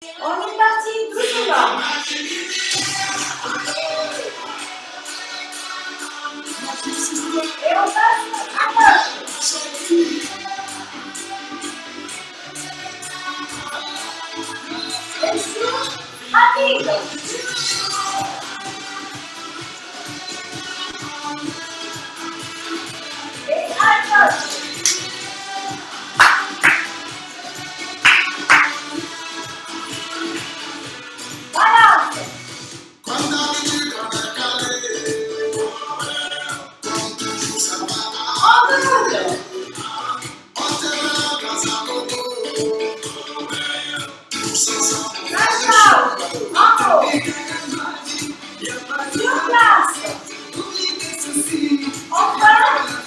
On est parti doucement. Et on passe à gauche. Et sur, rapide. Et à gauche. Voilà. En double. Bravo. Sur place.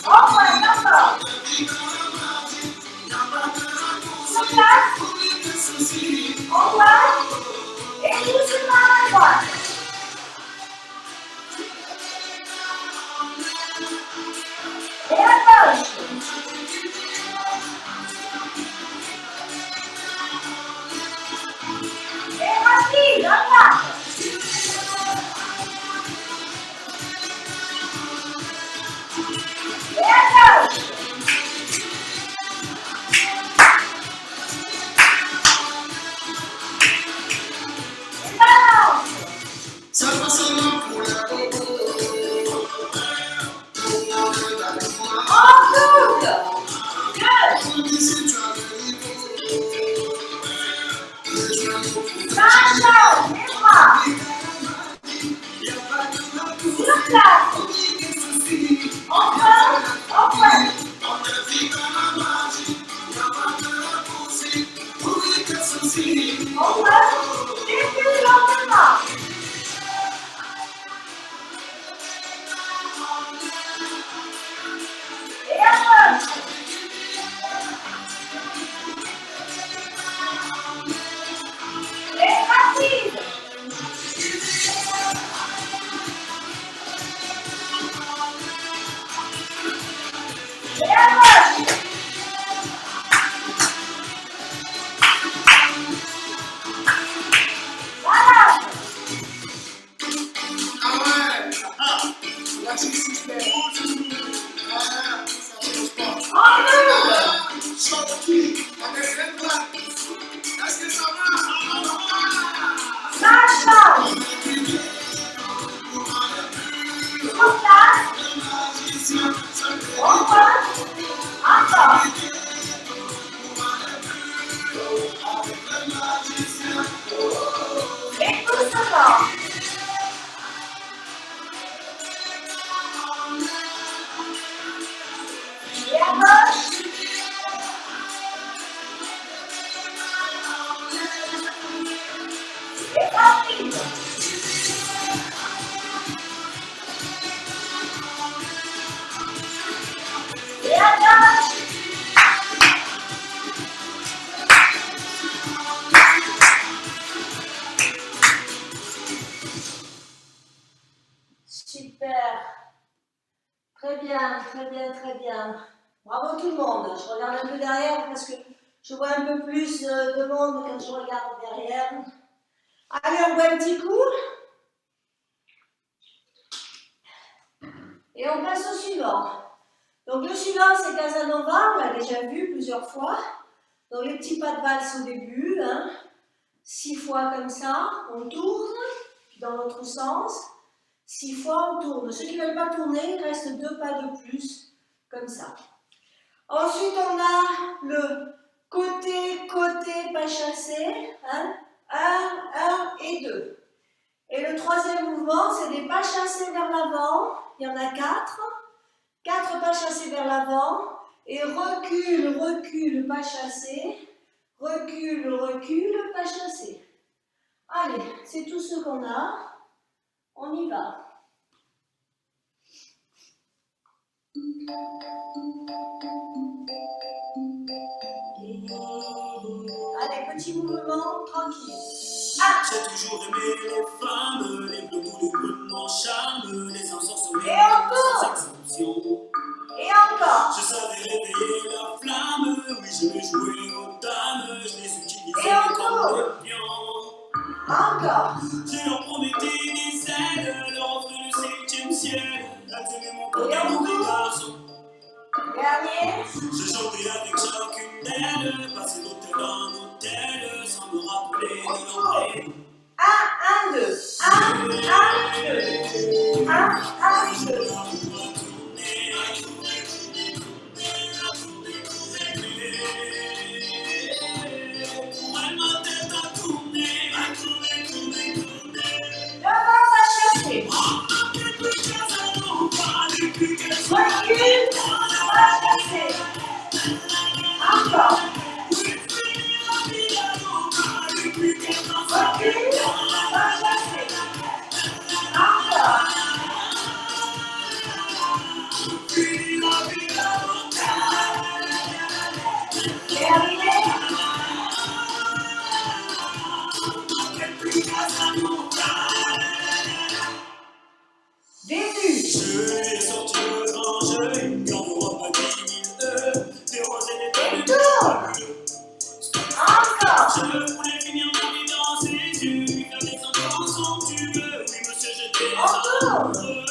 Enfin, d'accord. Sur place. On va. Et doucement à droite. Et à gauche. Et rapide, à droite. Et à gauche. Et balance. Ça va seulement pour la coco. En double. D'accord, et moi. Sur place. Enfin. Et plus lentement. Et à gauche. Et rapide. Et à gauche. Voilà. Ah ouais! Ah! La petite système. Ah, ça change pas. En double. Sorti. On est très plat. Est-ce que ça va? Ça change. Sur place. Enfin. Encore. Et doucement. Et à gauche. Et rapide. Et à gauche. Super. Très bien, très bien, très bien. Bravo tout le monde. Je regarde un peu derrière parce que je vois un peu plus de monde quand je regarde derrière. Allez, on boit un petit coup. Et on passe au suivant. Donc le suivant, c'est Casanova. On l'a déjà vu plusieurs fois. Donc les petits pas de valse au début. 6 fois comme ça. On tourne. Puis dans l'autre sens. 6 fois, on tourne. Ceux qui ne veulent pas tourner, il reste 2 pas de plus. Comme ça. Ensuite, on a le côté pas chassé. 1 et 2. Et le troisième mouvement, c'est des pas chassés vers l'avant. Il y en a 4. 4 pas chassés vers l'avant. Et recule, recule, pas chassé. Recule, recule, pas chassé. Allez, c'est tout ce qu'on a. On y va. Allez, petit mouvement, tranquille. Ah. J'ai toujours aimé les femmes, les bleus tous les bleus de mon charme, les ensorcelés Et encore. sans exception. Et encore. Je savais réveiller la flamme, oui je l'ai joué aux dames, je les utilisais Et encore. comme des pions. Encore. Je leur promettais des ailes, leur offre le 7e ciel. Elles aimaient mon côté Et on mauvais tourne. garçon. Dernier. Je chantais avec chacune d'elles, passais d'hôtel en hôtel, sans me rappeler de leur prénom. 1, 1, 2. 1, 1, 2. 1, 1, 2. Devant, va chercher. Recule, va chercher. Encore. Recule, va chercher. Encore. Terminé. Début. Je lui ai sorti le grand jeu, il n'aura pas 10 000 des roses et des Et belles tourne. Encore. Je voulais finir ma vie dans ses yeux, lui faire des enfants somptueux. Oui, monsieur, j'étais On tourne. amoureux.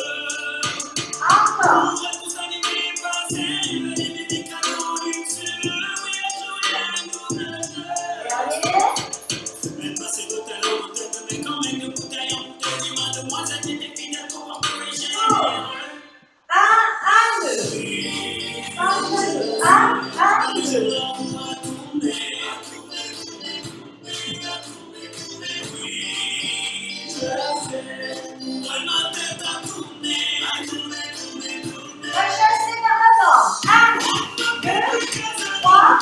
Encore. J'aurais tout animé, pas sérieux, des cadeaux luxueux. Oui, elle jouait un double jeu. Terminé. Elle passait d'hôtel en hôtel, de mec en mec, de bouteille en bouteille, du mademoiselle qui était fidèle pour porter les généreux. 1, 1, 2. 1, 2. 1, 1, 2. Va chasser par l'avant. 1, 2, 3,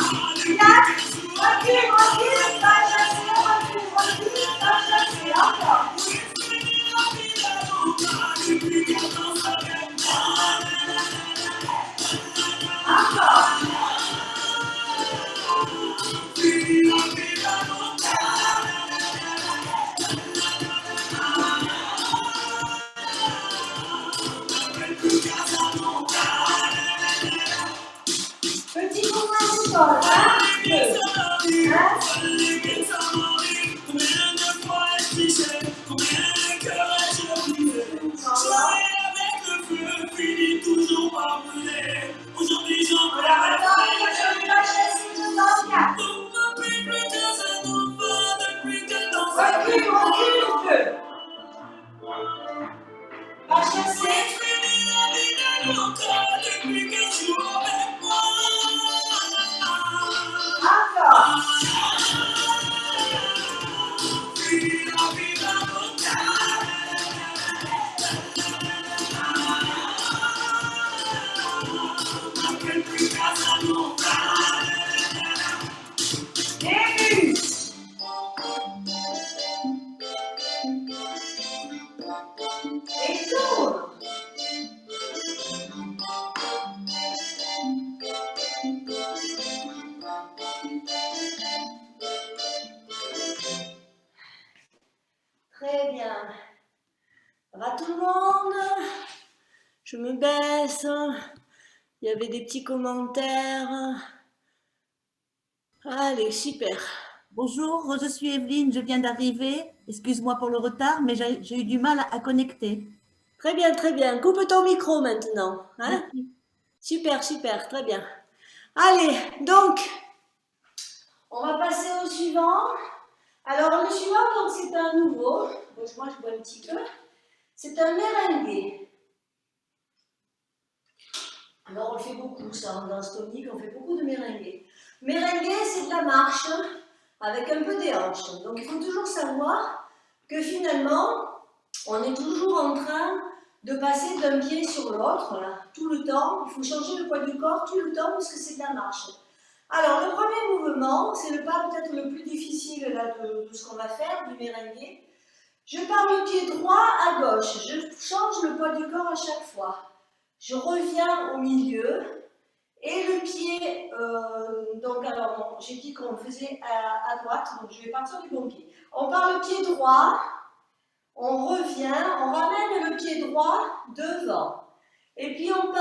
4. Recule, recule. Va chasser, recule, recule. Va chasser. Encore. Encore. Petit coup de sol. 1, 2. 1. Aujourd'hui j'en On va regarder, je vais chasser dedans. 4. Recule, recule. 2. Va chasser. Encore. Début. Et tourne. Très bien. Ça va tout le monde? Je me baisse. Il y avait des petits commentaires. Allez, super. Bonjour, je suis Evelyne, je viens d'arriver. Excuse-moi pour le retard, mais j'ai eu du mal à connecter. Très bien, très bien. Coupe ton micro maintenant. Hein? Merci. Super, super, très bien. Allez, donc, on va passer au suivant. Alors, le suivant, donc, c'est un nouveau. Donc, moi, je bois un petit peu. C'est un merengue. Alors, on le fait beaucoup, ça, dans ce tonique, on fait beaucoup de merengue. Merengue, c'est de la marche avec un peu des hanches. Donc, il faut toujours savoir que finalement, on est toujours en train de passer d'un pied sur l'autre, tout le temps. Il faut changer le poids du corps tout le temps parce que c'est de la marche. Alors, le premier mouvement, c'est le pas peut-être le plus difficile là, de ce qu'on va faire, du merengue. Je pars le pied droit à gauche, je change le poids du corps à chaque fois. Je reviens au milieu et le pied, donc alors j'ai dit qu'on le faisait à droite, donc je vais partir du bon pied. On part le pied droit, on revient, on ramène le pied droit devant. Et puis on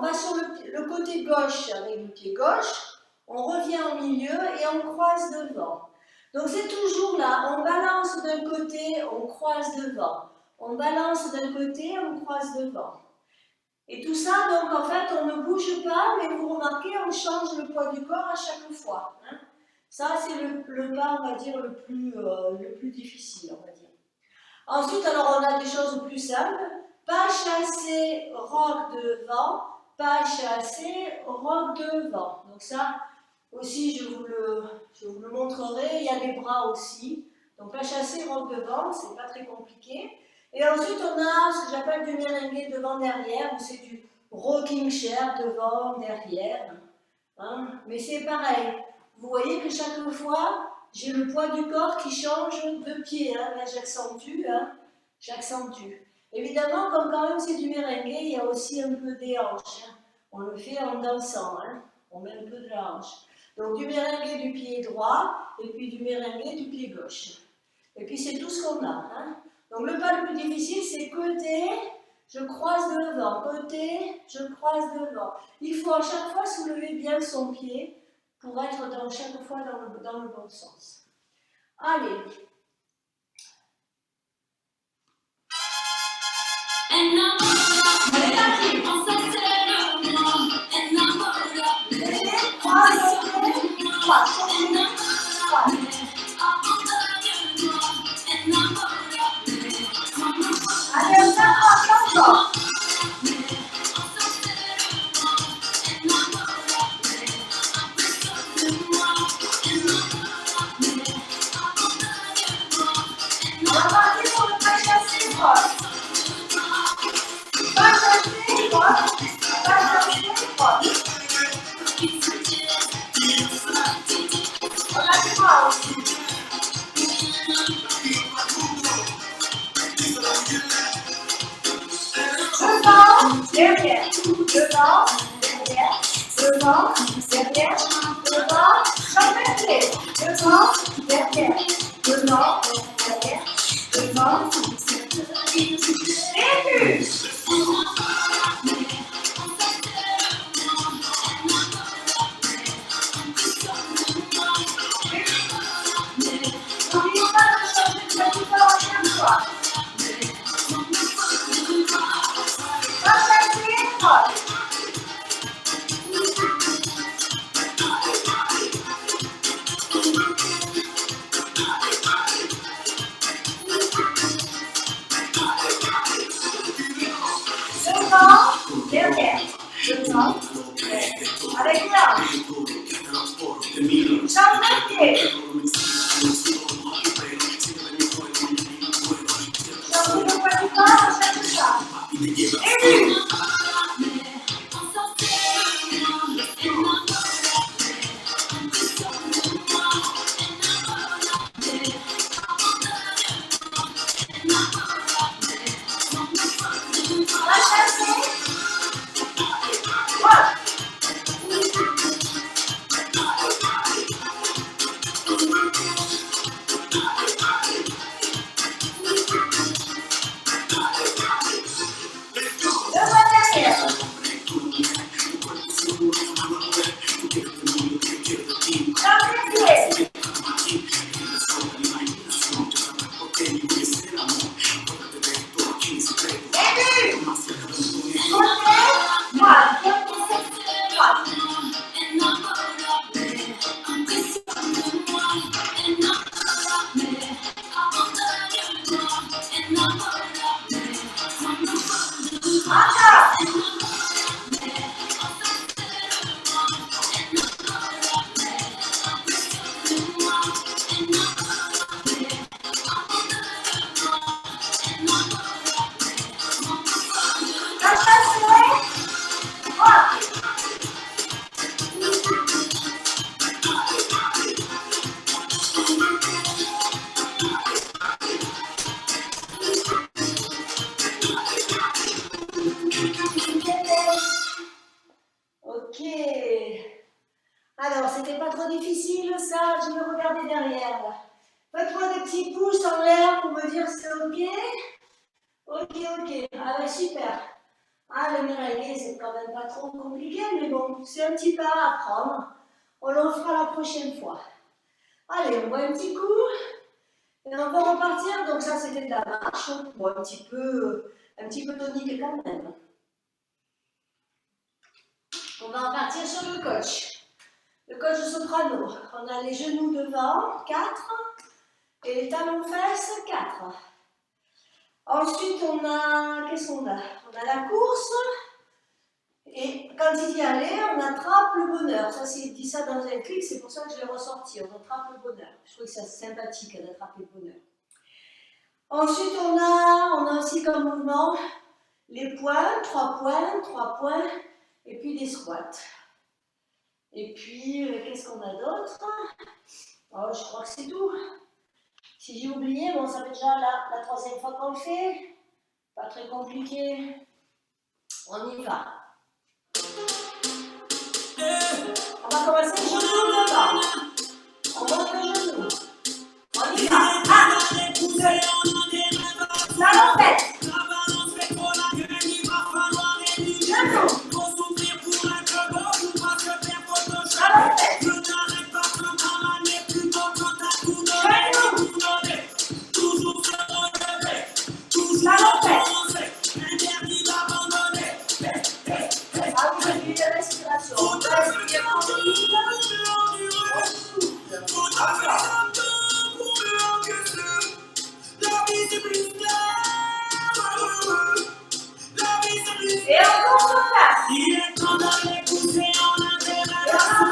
va sur le côté gauche avec le pied gauche, on revient au milieu et on croise devant. Donc c'est toujours là, on balance d'un côté, on croise devant. On balance d'un côté, on croise devant. Et tout ça, donc en fait, on ne bouge pas, mais vous remarquez, on change le poids du corps à chaque fois. Hein. Ça, c'est le pas, on va dire, le plus difficile, on va dire. Ensuite, alors, on a des choses plus simples. Pas chassé, rock devant, pas chassé, rock devant. Donc ça, aussi, je vous le montrerai. Il y a les bras aussi. Donc pas chassé, rock devant, c'est pas très compliqué. Et ensuite, on a ce que j'appelle du merengue devant-derrière, où c'est du rocking chair devant, derrière. Hein. Mais c'est pareil. Vous voyez que chaque fois, j'ai le poids du corps qui change de pied. Hein. Là, j'accentue. Hein. J'accentue. Évidemment, comme quand même c'est du merengue, il y a aussi un peu des hanches. Hein. On le fait en dansant. Hein. On met un peu de la hanche. Donc du merengue du pied droit et puis du merengue du pied gauche. Et puis c'est tout ce qu'on a. Hein. Donc le pas le plus difficile, c'est côté, je croise devant, côté, je croise devant. Il faut à chaque fois soulever bien son pied pour être chaque fois dans le bon sens. Allez. Allez, parti. 3, 3. Allez, on s'accroche encore. On va partir pour le pas chasser, quoi. Pas chasser, quoi. Pas chasser, quoi. On a du bras aussi. Devant, derrière, devant, derrière, devant, derrière, devant, changer, devant, derrière, devant, derrière, devant, début. N'oubliez pas de changer de petit peu la prochaine fois. Pas chasser, quoi. Devant, derrière, devant, avec là. Change de pied. Changez le poids du corps à chaque fois. Début. Pas chasser. Voilà. Devant derrière. Change de pied. Début. Côté, droite, côté, droite. Encore. Pas chasser. Voilà. Ok. Alors, c'était pas trop difficile ça, je vais regarder derrière là. Faites-moi des petits pouces en l'air pour me dire c'est ok. Ok, ok. Ah ouais, super. Ah, le merengue, c'est quand même pas trop compliqué, mais bon, c'est un petit pas à apprendre. On le fera la prochaine fois. Allez, on boit un petit coup. Et on va repartir. Donc ça, c'était de la marche. Bon, un petit peu tonique quand même. On va repartir sur le coach. Le coach de soprano. On a les genoux devant, 4. Et les talons fesses, 4. Ensuite, on a, qu'est-ce qu'on a? On a la course. Et quand il y allait, on attrape le bonheur. Ça, c'est dit ça dans un clic, c'est pour ça que je l'ai ressorti. On attrape le bonheur. Je trouve que c'est sympathique d'attraper le bonheur. Ensuite, on a aussi comme mouvement les points, 3 points, et puis des squats. Et puis, qu'est-ce qu'on a d'autre? Oh, je crois que c'est tout. Si j'ai oublié, bon, ça fait déjà la 3e fois qu'on le fait. Pas très compliqué. On y va. On va commencer le genou devant. On monte le genou. On y va. 1, 2, 3. Talon fait. Et encore sur place.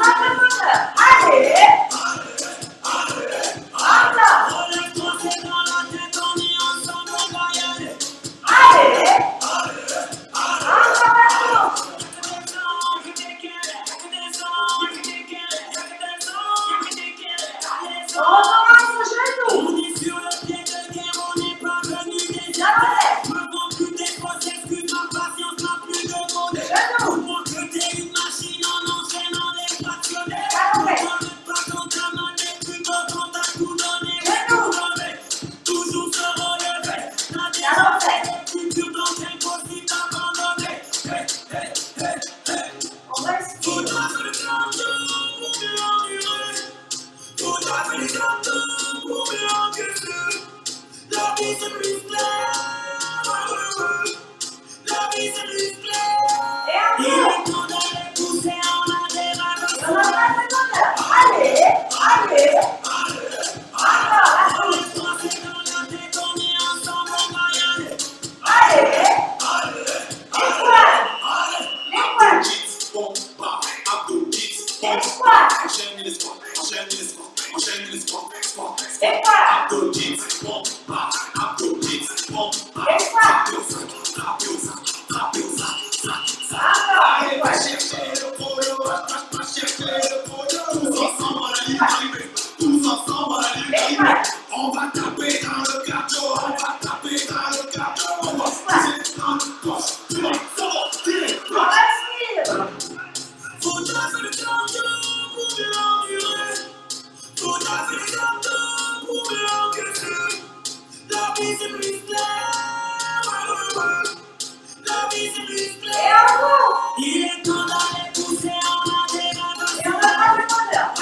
Et on attrape le moteur. Allez. Encore.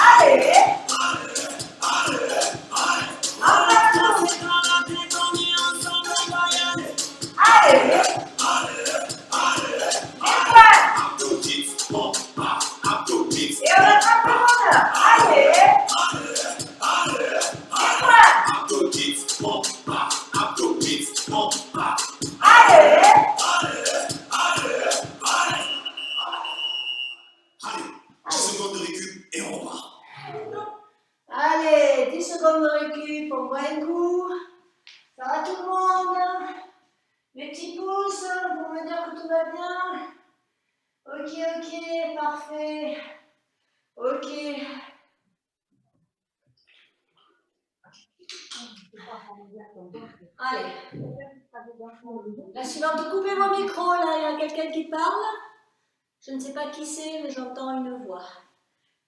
Allez. Encore maintenant. On recommence au genou. Allez, 10 secondes de récup, on boit un coup. Ça va tout le monde? Les petits pouces pour me dire que tout va bien? Ok, parfait. Ok. Allez. La suivante, coupez vos micros, là, il y a quelqu'un qui parle. Je ne sais pas qui c'est, mais j'entends une voix.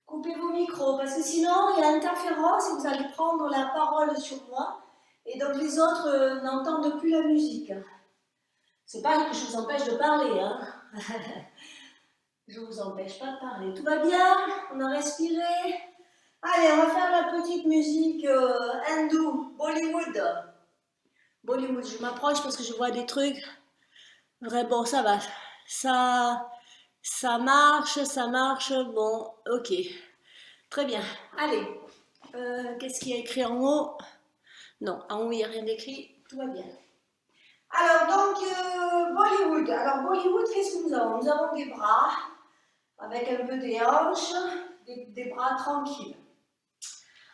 Coupez vos micros, parce que sinon, il y a interférence et vous allez prendre la parole sur moi. Et donc, les autres n'entendent plus la musique. C'est pas que je vous empêche de parler, hein. Je vous empêche pas de parler. Tout va bien? On a respiré? Allez, on va faire la petite petite musique hindoue, Bollywood. Bollywood, je m'approche parce que je vois des trucs. Vraiment, ça va. Ça marche. Bon, ok. Très bien. Allez. Qu'est-ce qu'il y a écrit en haut? Non, en haut, il n'y a rien d'écrit. Tout va bien. Alors, donc, Bollywood. Alors, Bollywood, qu'est-ce que nous avons? Nous avons des bras avec un peu des hanches, des bras tranquilles.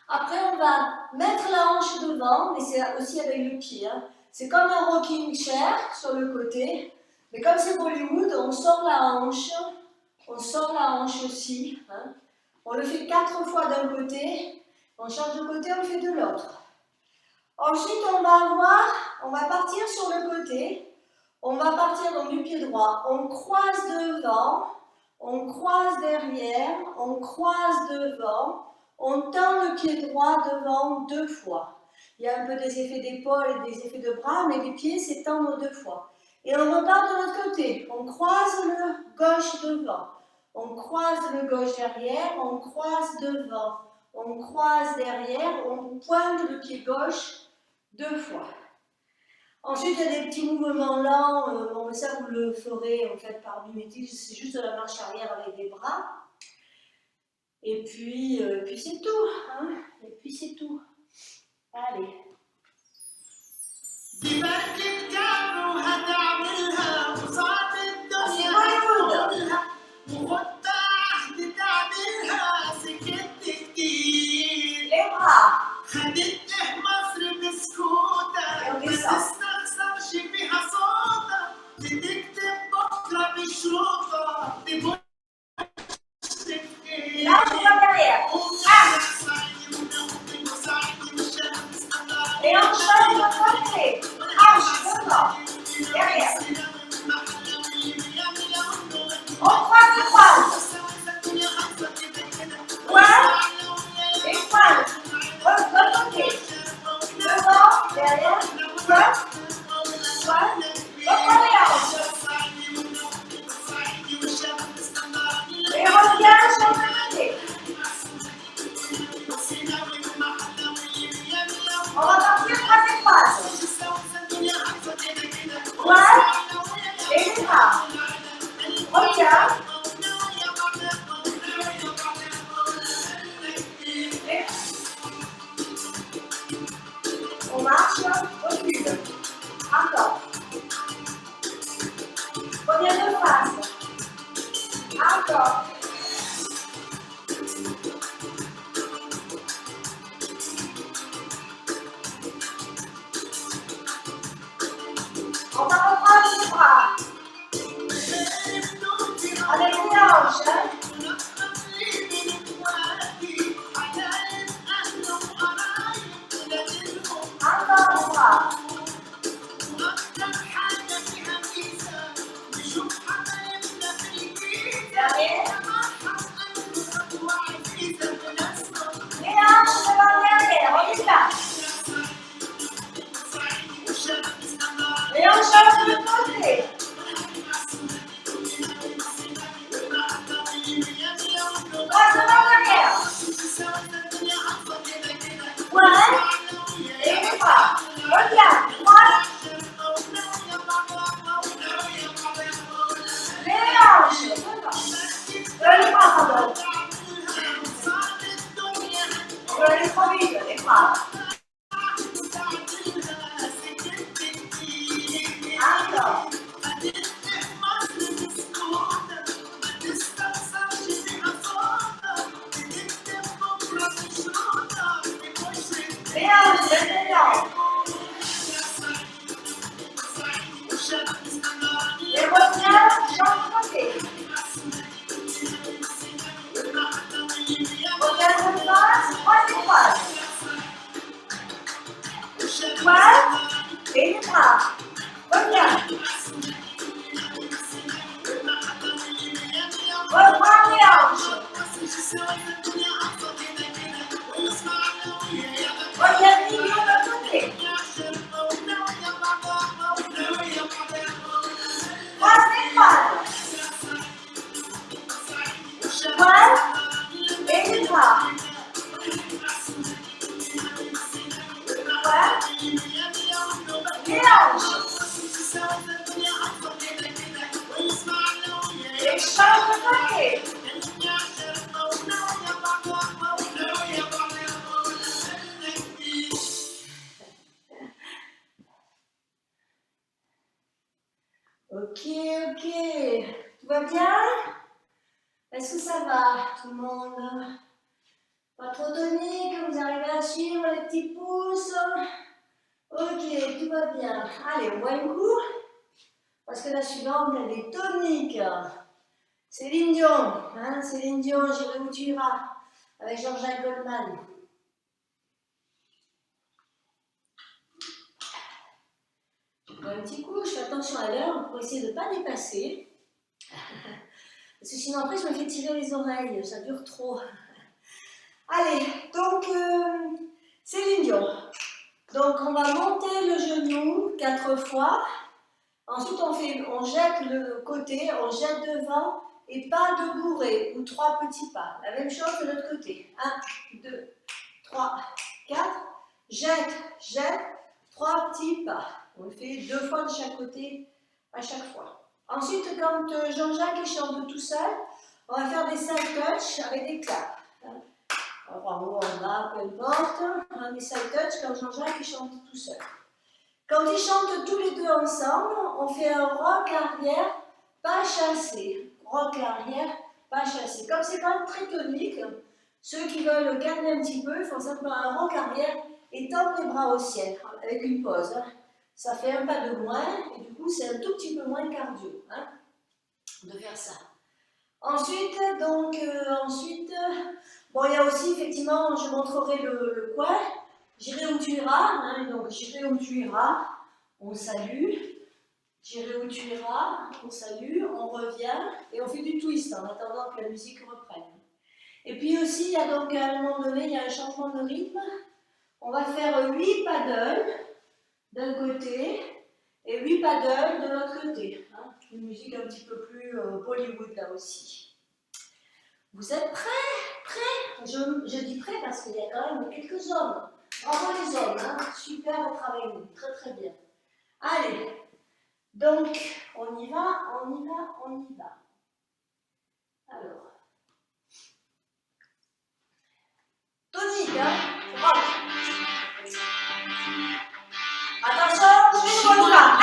Après, on va mettre la hanche devant, mais c'est aussi avec le pied. Hein. C'est comme un rocking chair sur le côté. Mais comme c'est Bollywood, on sort la hanche aussi. Hein. On le fait 4 fois d'un côté, on change de côté, on le fait de l'autre. Ensuite, on va partir sur le côté. On va partir donc du pied droit. On croise devant, on croise derrière, on croise devant. On tend le pied droit devant 2 fois. Il y a un peu des effets d'épaule et des effets de bras, mais les pieds s'étendent 2 fois. Et on repart de l'autre côté. On croise le gauche devant. On croise le gauche derrière. On croise devant. On croise derrière. On pointe le pied gauche 2 fois. Ensuite, il y a des petits mouvements lents. Bon, ça, vous le ferez en fait par mimétisme. C'est juste de la marche arrière avec les bras. Et puis c'est tout. Hein? Et puis c'est tout. Allez. C'est Bollywood. Les bras. Et on descend. Là, on va derrière. Ah. Et on change de côté. Hanche devant. Derrière. On croise. Pointe. Et pointe. L'autre côté. Devant, derrière. Pointe. Reprenez la hanche. Et reviens sur le côté. On va partir 3 phases. Pointe et les bras. Reviens. On marche, recule. Encore. Reviens de face. Encore. On va reprendre les bras. Avec les hanches. Hein? Encore les bras. Dernier. Les hanches devant derrière. On est là. Et on change de côté. Croise devant derrière. Pointe. Et les bras. Reviens. Droite. Les hanches. Les bras, pardon. On va aller trop vite. Les bras. Encore. Les hanches, les hanches. Et reviens, change de côté. Reviens de face, 3 phases. Pointe et les bras. Reviens. Reprends les hanches. Reviens de l'autre côté. 3 phases. change. Et change de côté. Ok, ok. Tout va bien? Est-ce que ça va, tout le monde? Pas trop tonique, vous arrivez à suivre les petits pouces? Ok, tout va bien. Allez, on boit un coup. Parce que la suivante, elle est tonique. Céline Dion, hein, Céline Dion, J'irai où tu iras, avec Jean-Jacques Goldman. Je bois un petit coup, je fais attention à l'heure pour essayer de ne pas dépasser. Parce que sinon après je me fais tirer les oreilles, ça dure trop. Allez, donc Céline Dion. Donc on va monter le genou 4 fois. Ensuite on jette le côté, on jette devant et pas de bourrée ou 3 petits pas. La même chose de l'autre côté. 1, 2, 3, 4. Jette, jette, 3 petits pas. On le fait 2 fois de chaque côté à chaque fois. Ensuite, quand Jean-Jacques chante tout seul, on va faire des side touch avec des claps. Alors, en haut, en bas, peu importe. Des side touch quand Jean-Jacques chante tout seul. Quand ils chantent tous les deux ensemble, on fait un rock arrière, pas chassé. Rock arrière, pas chassé. Comme c'est quand même très tonique, ceux qui veulent calmer un petit peu, font simplement un rock arrière et tendent les bras au ciel avec une pause. Ça fait un pas de moins et du coup c'est un tout petit peu moins cardio de faire ça. Ensuite, bon il y a aussi effectivement, je montrerai le coin. J'irai où tu iras, donc j'irai où tu iras, on salue. J'irai où tu iras, on salue, on revient et on fait du twist en attendant que la musique reprenne. Et puis aussi, il y a donc à un moment donné, il y a un changement de rythme. On va faire 8 paddles d'un côté et 8 paddles de l'autre côté. Une musique un petit peu plus Bollywood là aussi. Vous êtes prêts? Prêts? Je dis prêts parce qu'il y a quand même quelques hommes. Bravo les hommes, super travail, très très bien. Allez, donc on y va. Alors, tonique, rock. Attention, je ne vois pas.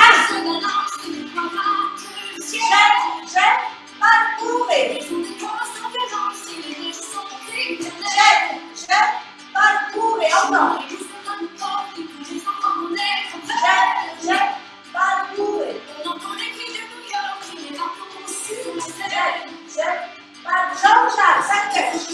Jette, pas de bourrée. Jette, pas de bourrée, encore. Jette, pas de bourrée. Jette, pas de Jean-Jacques, ça cache.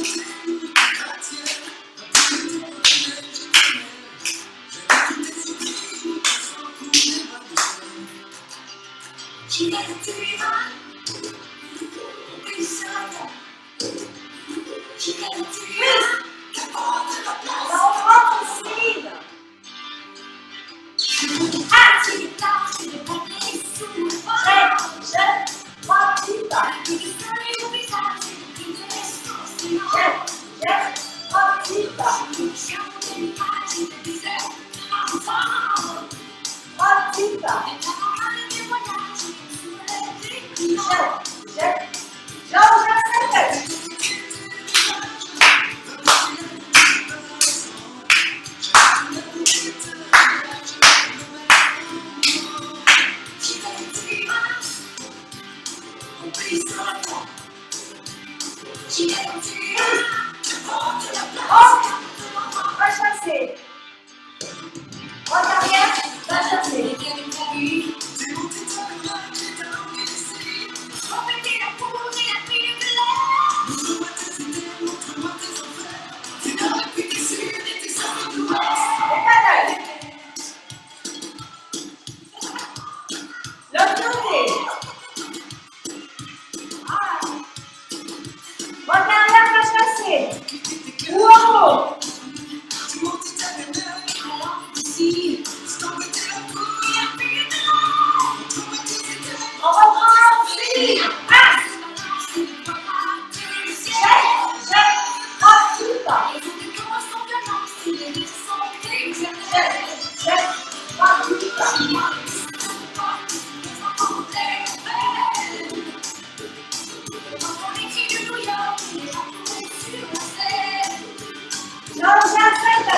Non, j'ai un fait.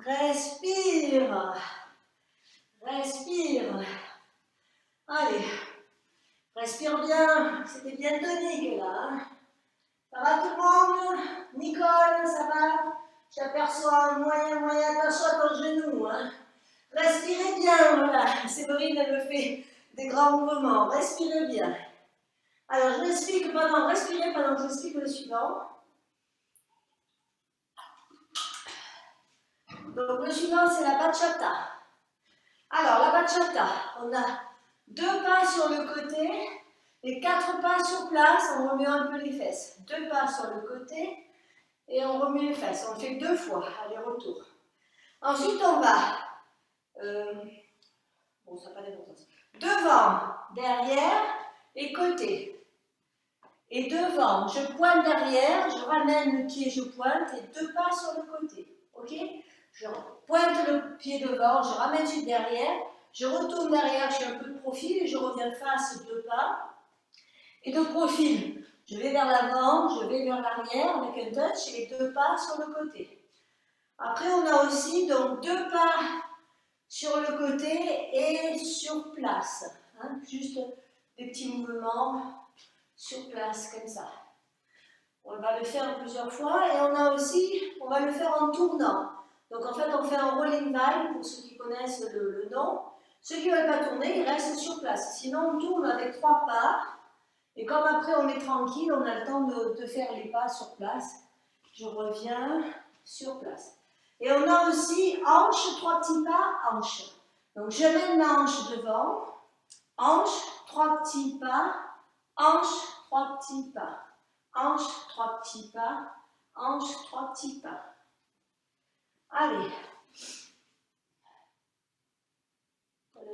Respire. Respire. Allez. Respire bien. C'était bien tonique là. Hein. Ça va tout le monde? Nicole, ça va? J'aperçois moyen. Attention à ton genou. Hein. Respirez bien. Voilà. Séverine, elle me fait des grands mouvements. Respirez bien. Alors, je m'explique pendant. Respirez pendant que j'explique le suivant. Donc, le suivant, c'est la bachata. Alors, la bachata, on a 2 pas sur le côté et 4 pas sur place. On remet un peu les fesses. 2 pas sur le côté et on remet les fesses. On le fait 2 fois, aller-retour. Ensuite, on va, bon, ça n'a pas d'importance, devant, derrière et côté. Et devant, je pointe derrière, je ramène le pied, je pointe et 2 pas sur le côté. Ok? Je pointe le pied devant, je ramène sur derrière, je retourne derrière, je fais un peu de profil et je reviens face 2 pas. Et de profil, je vais vers l'avant, je vais vers l'arrière avec un touch et 2 pas sur le côté. Après, on a aussi donc 2 pas sur le côté et sur place. Hein, juste des petits mouvements sur place comme ça. On va le faire plusieurs fois et on a aussi, on va le faire en tournant. Donc en fait, on fait un rolling vine pour ceux qui connaissent le nom. Ceux qui ne veulent pas tourner, ils restent sur place. Sinon, on tourne avec 3 pas. Et comme après, on est tranquille, on a le temps de faire les pas sur place. Je reviens sur place. Et on a aussi hanche, 3 petits pas, hanche. Donc je mène ma hanche devant. Hanche, 3 petits pas. Hanche, 3 petits pas. Hanche, 3 petits pas. Hanche, 3 petits pas. Allez. On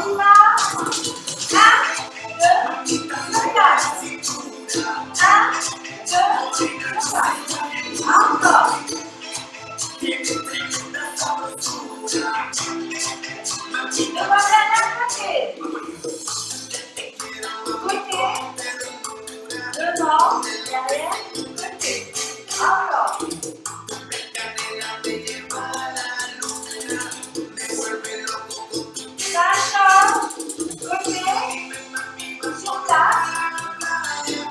y va. 1, 2, 3, 1, 2, 3. Encore. Devant derrière côté. Côté. Devant, derrière, côté. Encore. Ça change. Côté. Sur place.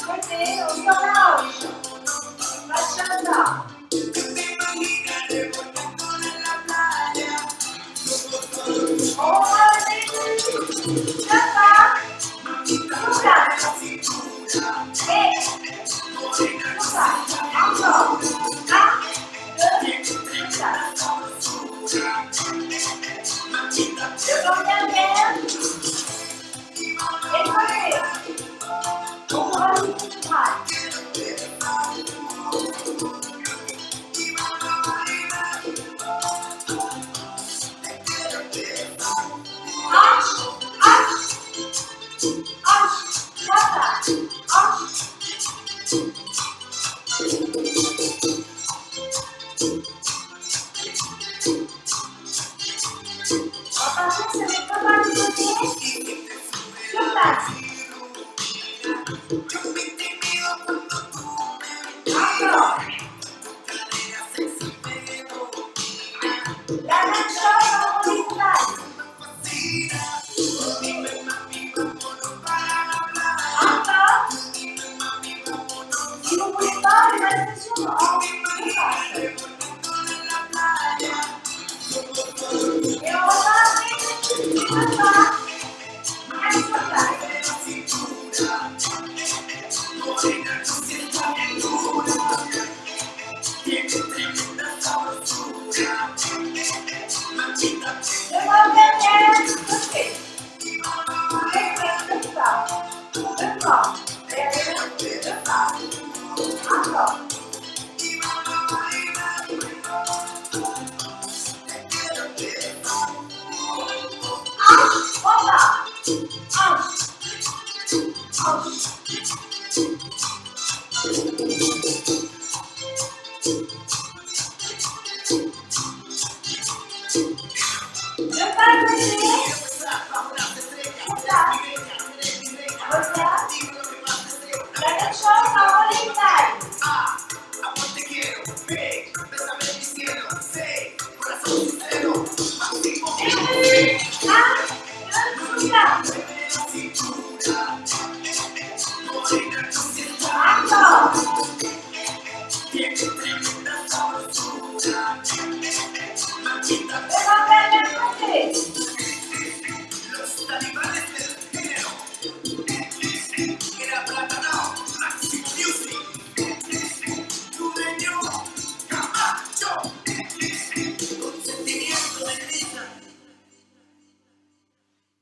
Côté, on sort la hanche. Bachata. On redécoule. 2 pas. Sur place. Et. Sur place. Encore. 1, 2, 3. Devant derrière. Et côté. On rajoute une trace. Attention, ça met pas mal de côté. Sur place. Encore. La même chose en rolling vine. Encore. Si vous ne voulez pas, les répétitions en face.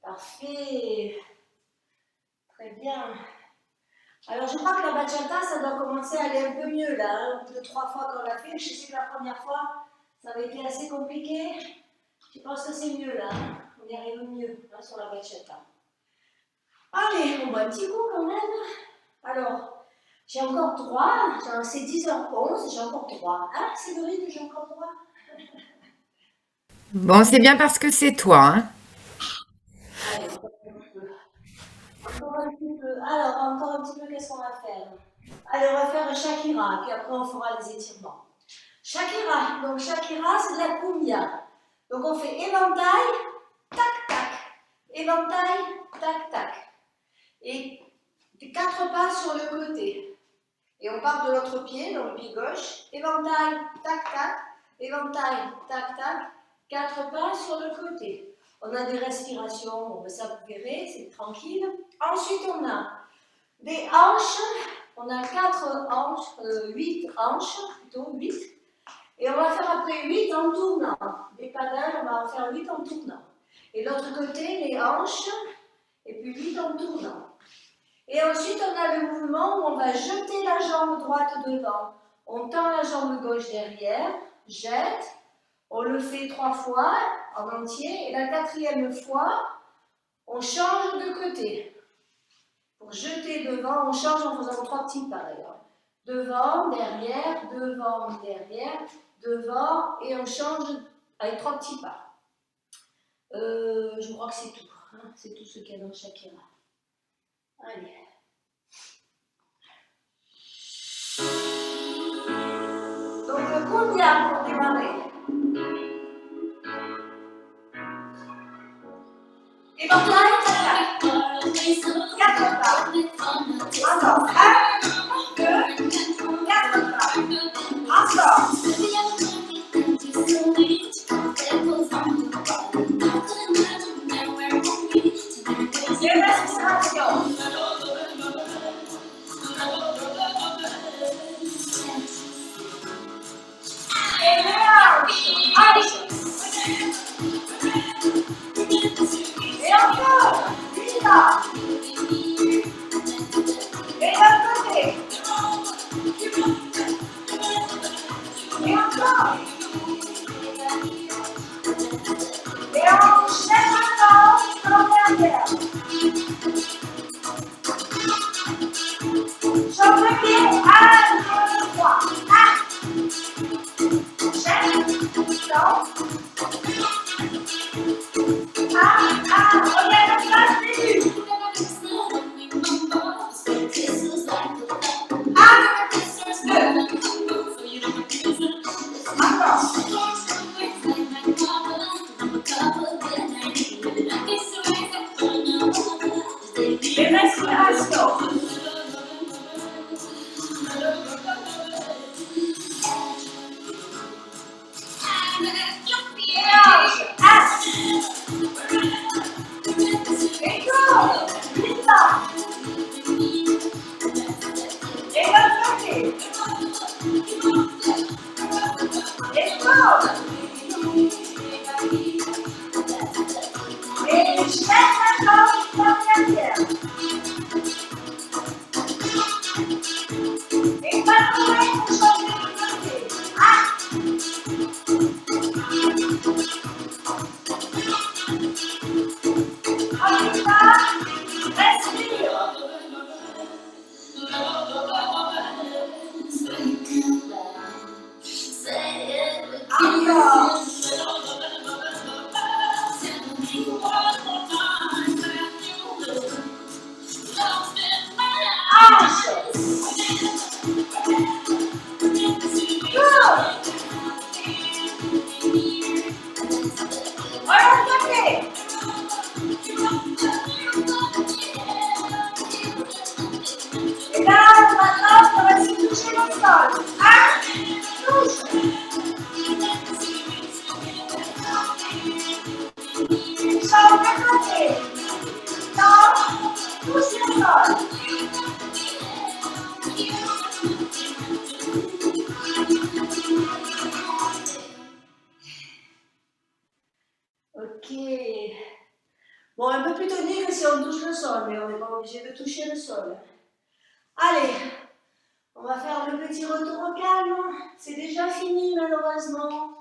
Parfait. Très bien. Alors, je crois que la bachata, ça doit commencer à aller un peu mieux, là. Hein. Au bout de 3 fois qu'on l'a fait, je sais que la première fois, ça avait été assez compliqué. Je pense que c'est mieux, là. On y arrive mieux hein, sur la bachata. Allez, on boit un petit coup quand même. Alors, j'ai encore 3. C'est 10h11, j'ai encore 3. Ah, Séverine, j'ai encore 3. Bon, c'est bien parce que c'est toi, hein. Allez, encore un petit peu. Alors, encore un petit peu, qu'est-ce qu'on va faire? Allez, on va faire Shakira, puis après on fera les étirements. Shakira, donc Shakira, c'est de la cumbia. Donc on fait éventail, tac, tac. Éventail, tac, tac. Et 4 pas sur le côté. Et on part de l'autre pied, donc le pied gauche. Éventail, tac, tac. Éventail, tac, tac. 4 pas sur le côté. On a des respirations, bon, ça vous verrez, c'est tranquille. Ensuite, on a des hanches. On a 4 hanches, 8 hanches, plutôt 8. Et on va faire après 8 en tournant. Des pédales, on va en faire 8 en tournant. Et l'autre côté, les hanches, et puis 8 en tournant. Et ensuite, on a le mouvement où on va jeter la jambe droite devant. On tend la jambe gauche derrière, jette. On le fait 3 fois en entier. Et la 4e fois, on change de côté. Pour jeter devant, on change en faisant 3 petits pas d'ailleurs. Devant, derrière, devant, derrière, devant. Et on change avec 3 petits pas. Je crois que c'est tout. Hein, c'est tout ce qu'il y a dans Shakira. Allez. Donc le cumbia pour démarrer. Et donc là, 4 pas. Encore. 1, 2, 4 pas. Encore. Et respiration. Et hanche. Et encore. Là. Et l'autre côté. Et encore. Et on chaîne maintenant en derrière. Change le pied. 1, 2, 3. 1. Chaîne. Donc. 1, reviens à la place début. 1, 2. Encore. Et respiration. Et hanche. 1. Et tourne. 8 ans. Et l'autre côté. Et tourne. Ok. Bon, un peu plus tonique si on touche le sol, mais on n'est pas obligé de toucher le sol. Allez, on va faire le petit retour au calme. C'est déjà fini, malheureusement.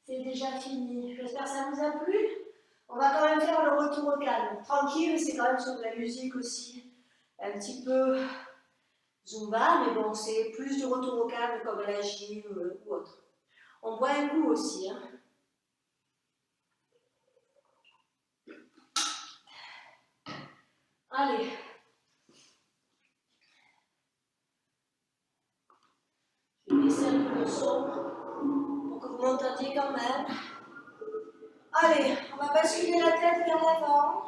C'est déjà fini. J'espère que ça vous a plu. On va quand même faire le retour au calme. Tranquille, c'est quand même sur de la musique aussi. Un petit peu Zumba, mais bon, c'est plus du retour au calme comme la gym ou autre. On boit un coup aussi. Hein. Allez. Je vais baisser un peu le son pour que vous m'entendiez quand même. Allez, on va basculer la tête vers l'avant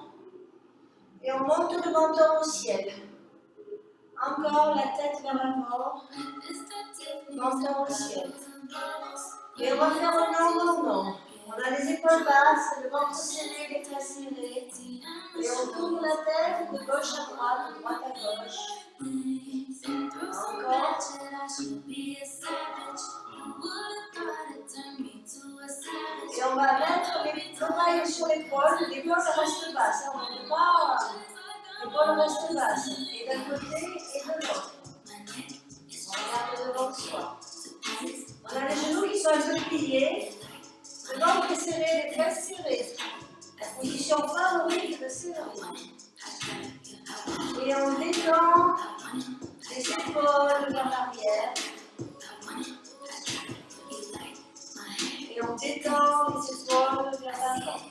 et on monte le menton au ciel. Encore la tête vers l'avant, menton au ciel. Et on va faire un non. On a les épaules basses, le ventre serré, les fesses serrées. Et on tourne la tête de gauche à droite, de droite à gauche. Encore. Et on va mettre les oreilles sur l'épaule. L'épaule reste basse. On ne met pas. L'épaule reste basse. Et d'un côté et de l'autre. On regarde devant soi. On a les genoux qui sont un peu pliés. Le ventre est serré, les fesses serrées. La position favorite de serrer. Et on détend les épaules vers l'arrière. Et on détend les épaules vers l'avant.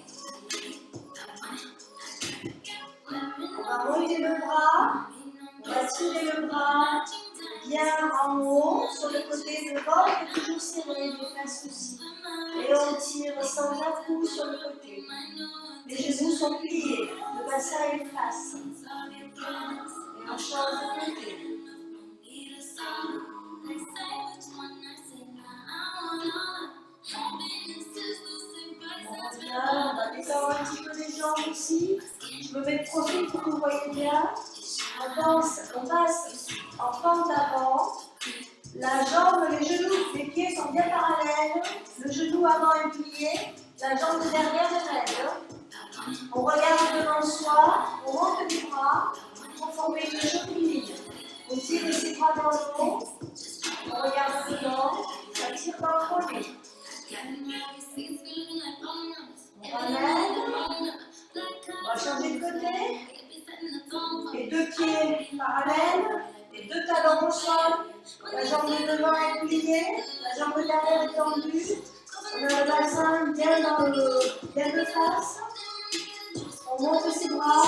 On va monter le bras. On va tirer le bras bien en haut, sur le côté. Le ventre est toujours serré, les fesses aussi. Et on tire sans à-coup sur le côté. Les genoux sont pliés, le bassin est face. Et on change de côté. On va détendre un petit peu les jambes ici. Je me mets de profil pour que vous voyez bien. On passe en pente avant. La jambe, les genoux, les pieds sont bien parallèles. Le genou avant est plié. La jambe derrière est raide. On regarde devant soi. On monte les bras pour former une jolie ligne. On tire les bras dans le haut. On regarde devant. Ça tire dans le collet. On ramène. On va changer de côté. Les deux pieds parallèles. Les deux talons au sol. La jambe de devant est pliée. La jambe derrière est tendue. On a le bassin bien de face. On monte ses bras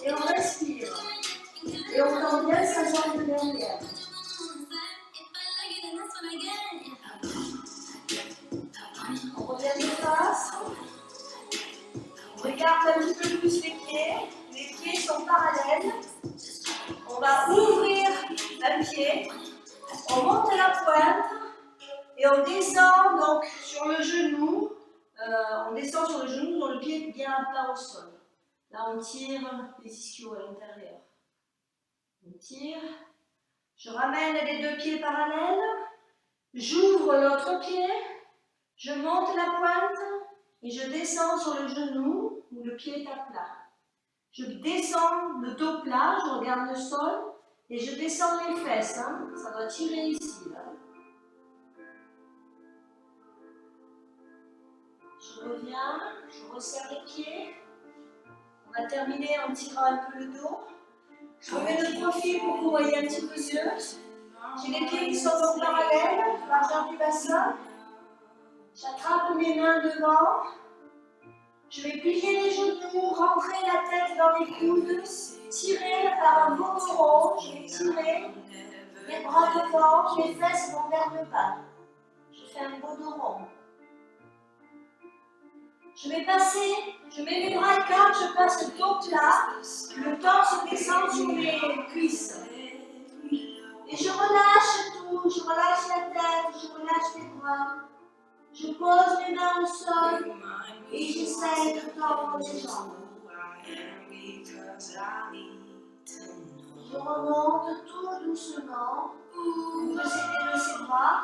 et on respire. Et on tend bien sa jambe de derrière. On revient de face. On écarte un petit peu plus les pieds. Les pieds sont parallèles. On va ouvrir un pied. On monte la pointe. Et on descend donc sur le genou. On descend sur le genou dont le pied est bien à plat au sol. Là, on tire les ischios à l'intérieur. On tire. Je ramène les deux pieds parallèles. J'ouvre l'autre pied. Je monte la pointe. Et je descends sur le genou où le pied est à plat. Je descends le dos plat. Je regarde le sol. Et je descends les fesses. Hein. Ça doit tirer ici. Là. Je reviens. Je resserre les pieds. On va terminer en tirant un peu le dos. Je remets le profil pour que vous voyez un petit peu mieux. J'ai les pieds qui sont donc parallèles, largeur du bassin. J'attrape mes mains devant. Je vais plier les genoux, rentrer la tête dans les coudes, tirer par un beau rond. Je vais tirer les bras devant, les fesses vont vers le bas. Je fais un beau dos rond. Je vais passer, je mets les bras écarts, je passe le dos plat, le torse descend sur les cuisses. Et je relâche tout, je relâche la tête, je relâche les bras. Je pose mes mains au sol et j'essaie de tendre les jambes. Je remonte tout doucement. Vous pouvez aider de ses bras.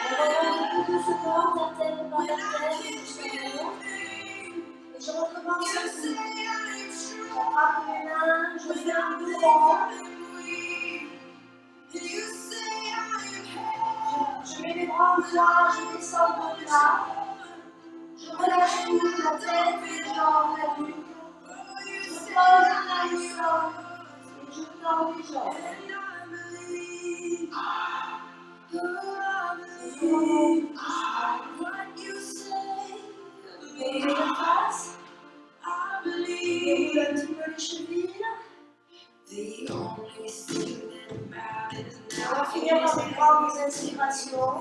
On remonte tout doucement, la tête par la tête, doucement. Je recommence aussi. J'attrape mes mains, je fais un mouvement. Je mets les bras en plat, je descends de plat. Je relâche tout, la tête, les jambes, la nuque. Je pose la main au sol et je tends les jambes. Et je passe. Je déroule un petit peu les chevilles. On va finir par des grandes inspirations.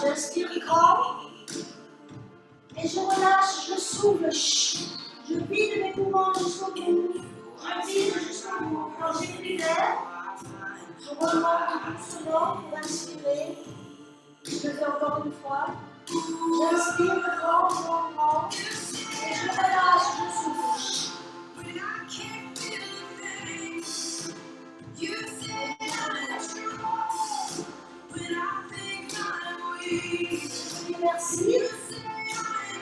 J'inspire grand. Et je relâche, je souffle. Je vide mes poumons jusqu'au bout. Je vide jusqu'au bout. Quand j'ai pris l'air, je remonte doucement pour inspirer. Je le fais encore une fois. J'inspire.